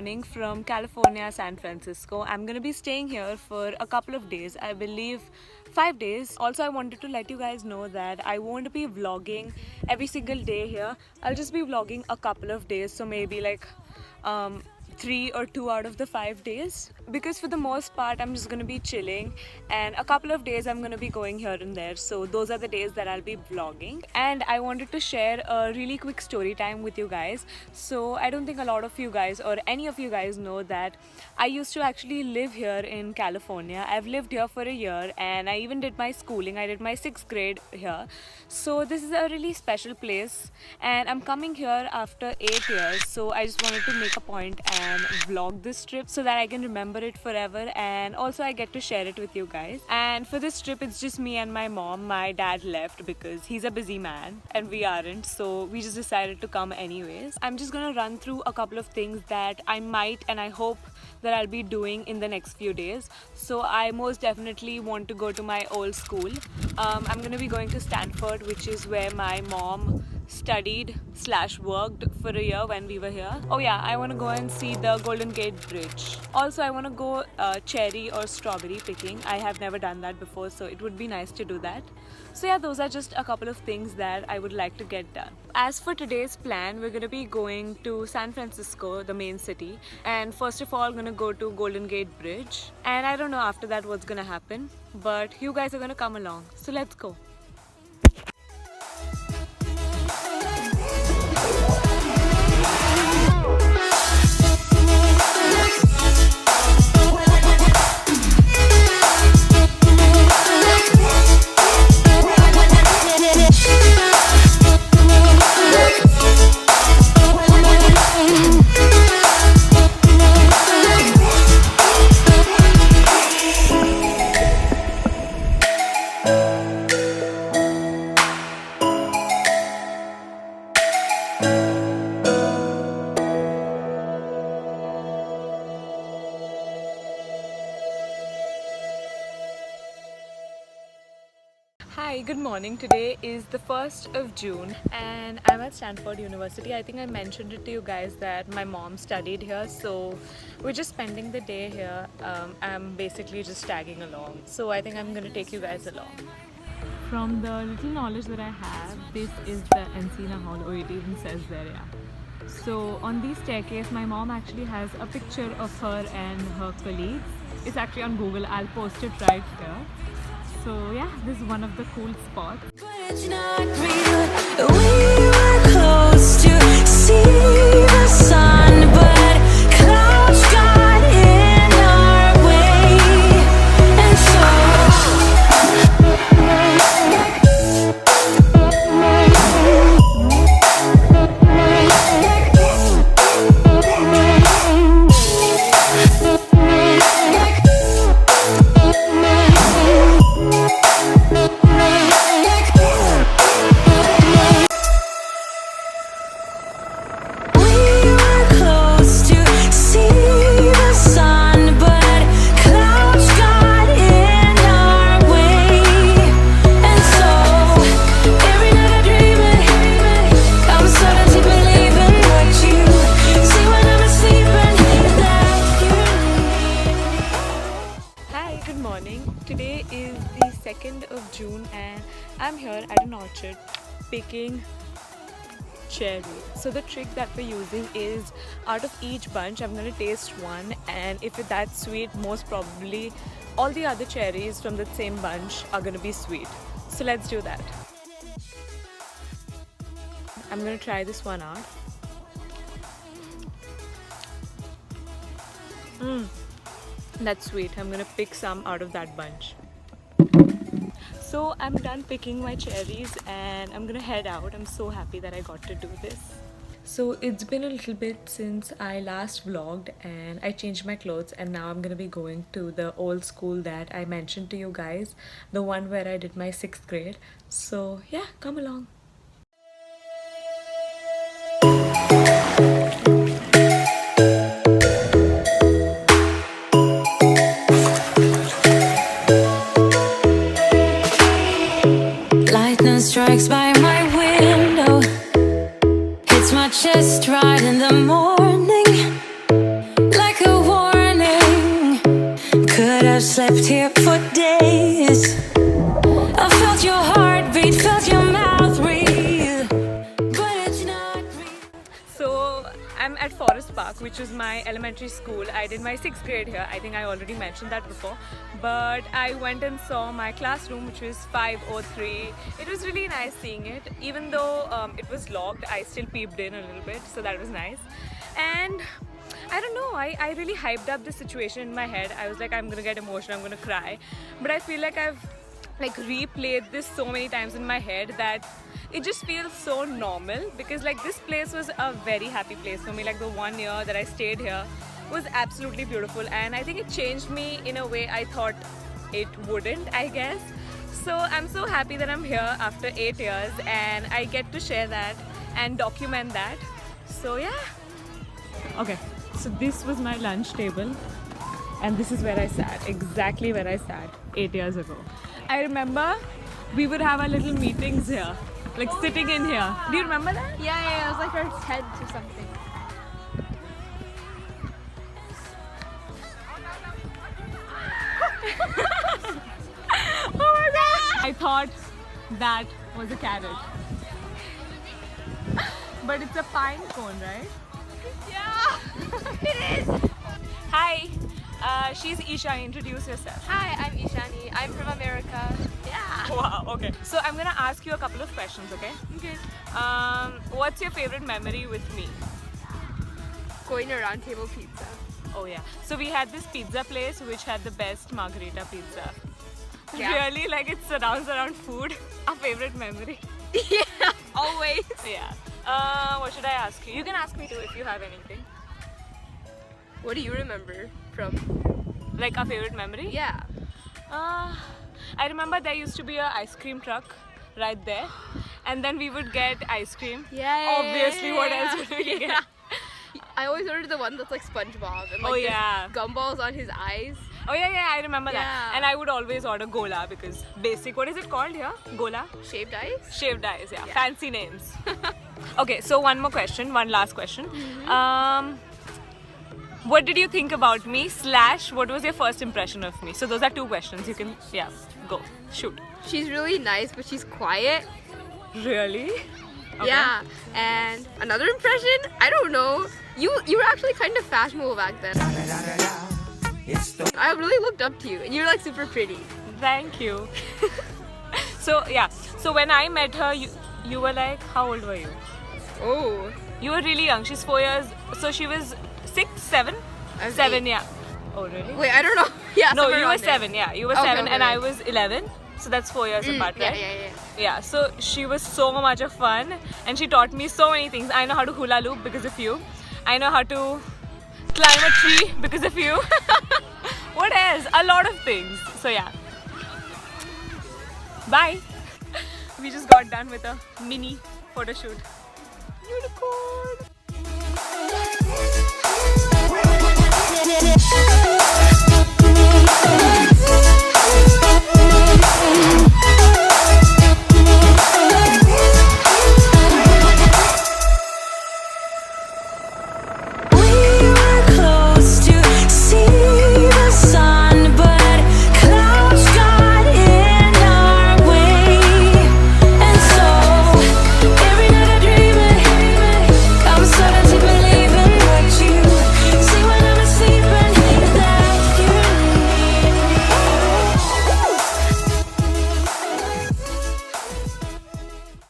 morning from California, San Francisco. I'm gonna be staying here for a couple of days, I believe 5 days. Also, I wanted to let you guys know that I won't be vlogging every single day here. I'll just be vlogging a couple of days, so maybe like 3 or 2 out of the 5 days, because for the most part I'm just gonna be chilling, and a couple of days I'm gonna be going here and there. So those are the days that I'll be vlogging, and I wanted to share a really quick story time with you guys. So I don't think a lot of you guys or any of you guys know that I used to actually live here in California. I've lived here for a year, and I even did my schooling. I did my 6th grade here. So this is a really special place, and I'm coming here after 8 years. So I just wanted to make a point and vlog this trip so that I can remember it forever, and also I get to share it with you guys. And for this trip it's just me and my mom. My dad left because he's a busy man and we aren't, so we just decided to come anyways. I'm just gonna run through a couple of things that I might and I hope that I'll be doing in the next few days. So I most definitely want to go to my old school. I'm gonna be going to Stanford, which is where my mom studied / worked for a year when we were here. Oh yeah, I want to go and see the Golden Gate Bridge. Also, I want to go cherry or strawberry picking. I have never done that before, so it would be nice to do that. So yeah, those are just a couple of things that I would like to get done. As for today's plan, we're going to be going to San Francisco, the main city, and first of all going to go to Golden Gate Bridge, and I don't know after that what's going to happen, but you guys are going to come along, so let's go. Hi, good morning. Today is the 1st of June and I'm at Stanford University. I think I mentioned it to you guys that my mom studied here, so we're just spending the day here. I'm basically just tagging along, so I think I'm going to take you guys along. From the little knowledge that I have, this is the Encina Hall, or it even says there, yeah. So on the staircase, my mom actually has a picture of her and her colleagues. It's actually on Google. I'll post it right here. So yeah, this is one of the cool spots. But it's not real. We were close to see the sun, but clouds got in our way, and Today is the 2nd of June and I'm here at an orchard picking cherry. So the trick that we're using is, out of each bunch I'm going to taste one, and if that's sweet, most probably all the other cherries from the same bunch are going to be sweet. So let's do that. I'm going to try this one out. That's sweet. I'm gonna pick some out of that bunch. So I'm done picking my cherries and I'm gonna head out. I'm so happy that I got to do this. So it's been a little bit since I last vlogged and I changed my clothes, and now I'm gonna be going to the old school that I mentioned to you guys, the one where I did my 6th grade. So yeah, come along. strikes by my window, hits my chest right in the morning. never slept here for days. I felt your heartbeat, felt your mouth breathe, but it's not real. So I'm at Forest Park, which is my elementary school. I did my 6th grade here. I think I already mentioned that before. But I went and saw my classroom, which was 503. It was really nice seeing it. Even though it was locked, I still peeped in a little bit, so that was nice. And I don't know, I really hyped up the situation in my head. I was like, I'm gonna get emotional, I'm gonna cry. But I feel like I've replayed this so many times in my head that it just feels so normal, because this place was a very happy place for me. The 1 year that I stayed here was absolutely beautiful, and I think it changed me in a way I thought it wouldn't, I guess. So I'm so happy that I'm here after 8 years and I get to share that and document that. So yeah. Okay, so this was my lunch table and this is where I sat, exactly where I sat 8 years ago. I remember we would have our little meetings here, sitting in here. Do you remember that? Yeah, it was like our tent or something. Oh my god! I thought that was a carrot. But it's a pine cone, right? Yeah, it is. Hi, she's Isha. Introduce yourself. Hi, I'm Ishani. I'm from America. Yeah. Wow, okay. So I'm gonna ask you a couple of questions, okay? Okay. What's your favorite memory with me? Going to Round Table Pizza. Oh yeah. So we had this pizza place which had the best margarita pizza. Yeah. Really, it surrounds around food. Our favorite memory. Yeah, always. Yeah. What should I ask you? You can ask me too if you have anything. What do you remember from? Our favorite memory? Yeah. I remember there used to be an ice cream truck right there, and then we would get ice cream. Yeah. Obviously, what else would we get? I always ordered the one that's like SpongeBob and Oh, there's yeah. gumballs on his eyes. Oh yeah, I remember that. Yeah. And I would always order Gola because basic. What is it called here? Gola? Shaved ice. Shaved ice. Yeah. Yeah. Fancy names. Okay, so one last question. What did you think about me? / what was your first impression of me? So those are 2 questions. You can go shoot. She's really nice, but she's quiet. Really? Okay. Yeah. And another impression, I don't know. You were actually kind of fashionable back then. I really looked up to you, and you were super pretty. Thank you. So when I met her, you were how old were you? Oh. You were really young. She's 4 years. So she was 6, 7? I was 7, 8. yeah. Oh really? Wait, I don't know. Yeah. No, somewhere you were around there. 7. Yeah, you were Okay, 7, okay, and okay. I was 11. So that's 4 years apart, right? Yeah. Yeah, so she was so much of fun and she taught me so many things. I know how to hula loop because of you. I know how to climb a tree because of you. What else? A lot of things. So yeah. Bye. We just got done with a mini photo shoot. Unicorn.